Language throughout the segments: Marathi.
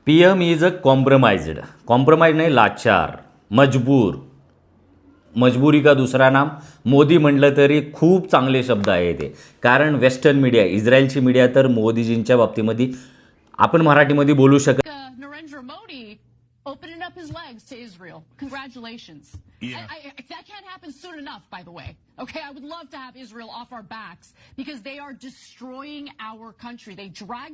PM is a compromised, compromise नाही, लाचार, मजबूर, मजबुरी का दुसरा नाम. मोदी म्हटलं तरी खूप चांगले शब्द आहे ते. कारण वेस्टर्न मीडिया, इस्रायलची मीडिया तर मोदीजींच्या बाबतीमध्ये आपण मराठीमध्ये बोलू शकत. Narendra Modi opening up his legs to Israel. Congratulations. Yeah. That can't happen soon enough, by the way. Okay, I would love to have Israel off our backs because they are destroying our country. They drag.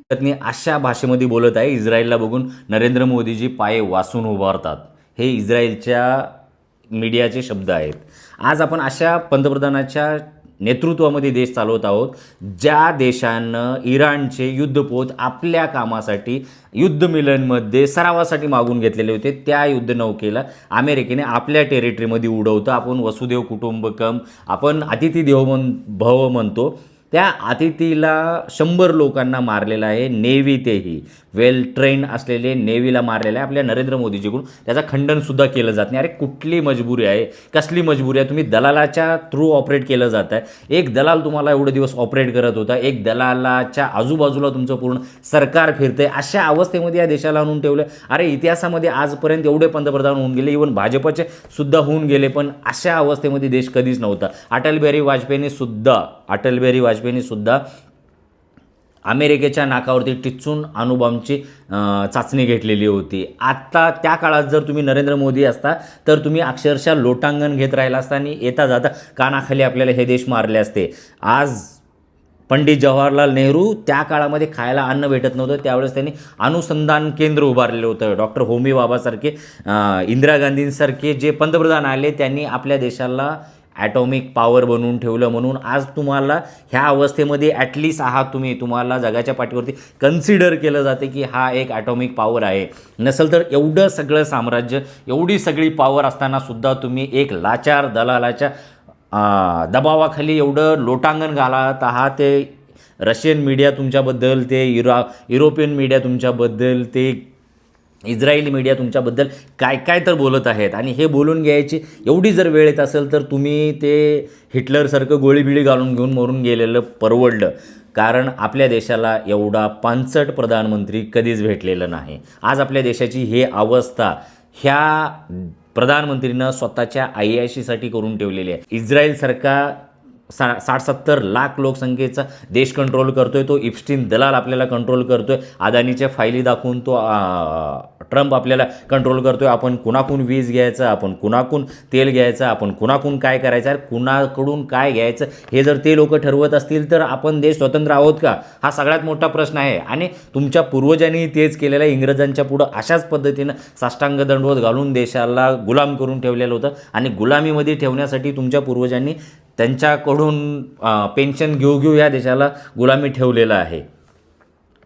अशा भाषेमध्ये बोलत आहे. इस्रायलला बघून नरेंद्र मोदीजी पाय वासून उभारतात. हे इस्रायलच्या मीडियाचे शब्द आहेत. आज आपण अशा पंतप्रधानाच्या नेतृत्वामध्ये देश चालवत आहोत ज्या देशानं इराणचे युद्धपोत आपल्या कामासाठी युद्धमिलनमध्ये सरावासाठी मागून घेतलेले होते. त्या युद्धनौकेला अमेरिकेने आपल्या टेरिटरीमध्ये उडवतं. आपण वसुदेव कुटुंबकम, आपण अतिथी देवो भव म्हणतो. त्या अतिथीला 100 लोकांना मारलेलं आहे. नेव्ही, तेही वेल ट्रेन असलेले नेव्हीला मारलेलं आहे आपल्या नरेंद्र मोदीजीकडून. त्याचं खंडनसुद्धा केलं जात नाही. अरे कुठली मजबुरी आहे, कसली मजबुरी आहे? तुम्ही दलालाच्या थ्रू ऑपरेट केलं जात आहे. एक दलाल तुम्हाला एवढे दिवस ऑपरेट करत होता, एक दलालाच्या आजूबाजूला तुमचं पूर्ण सरकार फिरतंय. अशा अवस्थेमध्ये या देशाला आणून ठेवलं. अरे इतिहासामध्ये आजपर्यंत एवढे पंतप्रधान होऊन गेले, इवन भाजपचे सुद्धा होऊन गेले, पण अशा अवस्थेमध्ये देश कधीच नव्हता. अटल बिहारी वाजपेयींनी सुद्धा अमेरिकेच्या नाकावरती टिचून अणुबॉम्बची चाचणी घेतलेली होती. आता त्या काळात जर तुम्ही नरेंद्र मोदी असता तर तुम्ही अक्षरशः लोटांगण घेत राहिला असता आणि येता जाता कानाखाली आपल्याला हे देश मारले असते. आज पंडित जवाहरलाल नेहरू त्या काळामध्ये खायला अन्न भेटत नव्हतं, त्यावेळेस त्यांनी अनुसंधान केंद्र उभारलेलं होतं. डॉक्टर होमी बाबासारखे, इंदिरा गांधींसारखे जे पंतप्रधान आले त्यांनी आपल्या देशाला ॲटॉमिक पॉवर बनवून ठेवलं. म्हणून आज तुम्हाला ह्या अवस्थेमध्ये ॲटलिस्ट आहात तुम्ही. तुम्हाला जगाच्या पाठीवरती कन्सिडर केलं जाते की हा एक ॲटॉमिक पॉवर आहे. नसेल तर एवढं सगळं साम्राज्य, एवढी सगळी पॉवर असतानासुद्धा तुम्ही एक लाचार दलालाच्या दबावाखाली एवढं लोटांगण घालत आहात. ते रशियन मीडिया तुमच्याबद्दल, ते युरोपियन मीडिया तुमच्याबद्दल, ते इस्रायली मीडिया तुमच्याबद्दल काय काय तर बोलत आहेत. आणि हे बोलून घ्यायची एवढी जर वेळ येत असेल तर तुम्ही ते हिटलरसारखं गोळीबिळी घालून घेऊन मरून गेलेलं परवडलं. कारण आपल्या देशाला एवढा पानसट प्रधानमंत्री कधीच भेटलेलं नाही. आज आपल्या देशाची हे अवस्था ह्या प्रधानमंत्रीनं स्वतःच्या आयाशीसाठी करून ठेवलेली आहे. इस्रायलसारखा 60-70 लाख लोकसंख्येचा देश कंट्रोल करतोय तो. इप्स्टीन दलाल आपल्याला कंट्रोल करतोय. अदानीच्या फायली दाखवून तो ट्रम्प आपल्याला कंट्रोल करतोय. आपण कुणाकून वीज घ्यायचं, आपण कुणाकून तेल घ्यायचं, आपण कुणाकून काय करायचं, कुणाकडून काय घ्यायचं, हे जर ते लोक ठरवत असतील तर आपण देश स्वतंत्र आहोत का? हा सगळ्यात मोठा प्रश्न आहे. आणि तुमच्या पूर्वजांनी तेच केलेलं आहे. इंग्रजांच्या पुढं अशाच पद्धतीनं साष्टांग दंडवत घालून देशाला गुलाम करून ठेवलेलं होतं. आणि गुलामीमध्ये ठेवण्यासाठी तुमच्या पूर्वजांनी त्यांच्याकडून पेन्शन घेऊ या देशाला गुलामी ठेवलेलं आहे.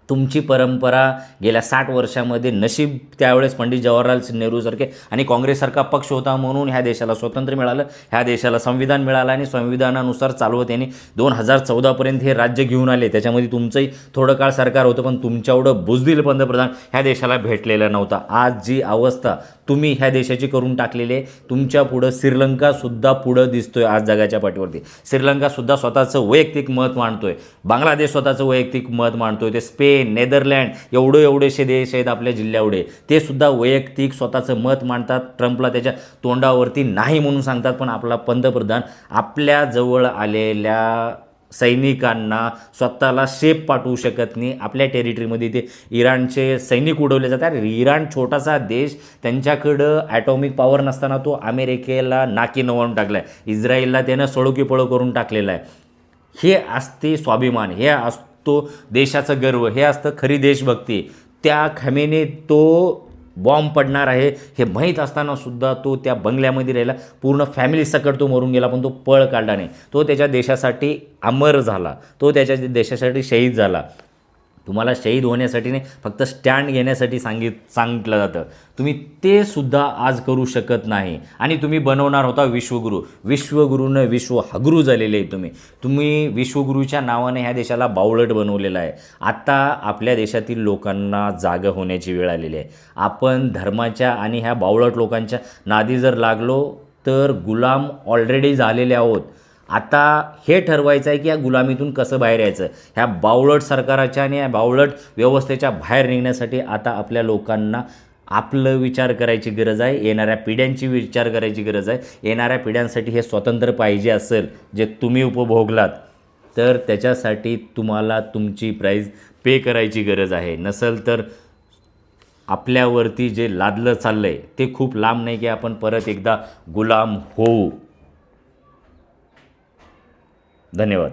तुमची परंपरा गेल्या 60 वर्षामध्ये नशीब त्यावेळेस पंडित जवाहरलाल नेहरूसारखे आणि काँग्रेससारखा पक्ष होता म्हणून ह्या देशाला स्वातंत्र्य मिळालं, ह्या देशाला संविधान मिळालं आणि संविधानानुसार चालवत यांनी 2014पर्यंत हे राज्य घेऊन आले. त्याच्यामध्ये तुमचंही थोडं काळ सरकार होतं, पण तुमच्या एवढं बुजदिल पंतप्रधान ह्या देशाला भेटलेला नव्हता. आज जी अवस्था तुम्ही ह्या देशाची करून टाकलेली आहे, तुमच्या पुढं श्रीलंकासुद्धा पुढं दिसतोय. आज जगाच्या पाठीवरती श्रीलंकासुद्धा स्वतःचं वैयक्तिक मत मांडतोय. बांगलादेश स्वतःचं वैयक्तिक मत मांडतोय. ते स्पेन, नेदरलँड एवढेसे देश आहेत आपल्या जिल्ह्यावडे, ते सुद्धा वैयक्तिक स्वतःचं मत मांडतात. ट्रम्पला त्याच्या तोंडावरती नाही म्हणून सांगतात, पण आपला पंतप्रधान आपल्या जवळ आलेल्या सैनिकांना स्वतःला शेप पाठवू शकत नाही. आपल्या टेरिटरीमध्ये ते इराणचे सैनिक उडवले जातात. इराण छोटासा देश, त्यांच्याकडं ॲटॉमिक पॉवर नसताना तो अमेरिकेला नाकी नवून टाकला आहे. इस्रायलला त्यानं सळोकी पळो करून टाकलेलं आहे. हे असते स्वाभिमान, हे असतो देशाचं गर्व, हे असतं खरी देशभक्ती. त्या खमेने तो बॉम्ब पडणार आहे हे माहीत असतानासुद्धा तो त्या बंगल्यामध्ये राहिला. पूर्ण फॅमिली सकट तो मरून गेला, पण तो पळ काढला नाही. तो त्याच्या देशासाठी अमर झाला, तो त्याच्या देशासाठी शहीद झाला. तुम्हाला शहीद होण्यासाठी नाही, फक्त स्टँड घेण्यासाठी सांगितलं जातं. तुम्ही ते सुद्धा आज करू शकत नाही. आणि तुम्ही बनवणार होता विश्वगुरू. विश्वगुरूनं विश्व हगरू झालेले आहे. तुम्ही विश्वगुरूच्या नावाने ह्या देशाला बावळट बनवलेलं आहे. आता आपल्या देशातील लोकांना जागं होण्याची वेळ आलेली आहे. आपण धर्माच्या आणि ह्या बावळट लोकांच्या नादी जर लागलो तर गुलाम ऑलरेडी झालेले आहोत. आता हे ठरवायचं आहे की या गुलामीतून कसं बाहेर यायचं. ह्या बावळट सरकाराच्या आणि या बावळट व्यवस्थेच्या बाहेर निघण्यासाठी आता आपल्या लोकांना आपलं विचार करायची गरज आहे. येणाऱ्या पिढ्यांची विचार करायची गरज आहे. येणाऱ्या पिढ्यांसाठी हे स्वतंत्र पाहिजे असेल जे तुम्ही उपभोगलात, तर त्याच्यासाठी तुम्हाला तुमची प्राईज पे करायची गरज आहे. नसेल तर आपल्यावरती जे लादलं चाललं आहे ते खूप लांब नाही की आपण परत एकदा गुलाम होऊ. धन्यवाद.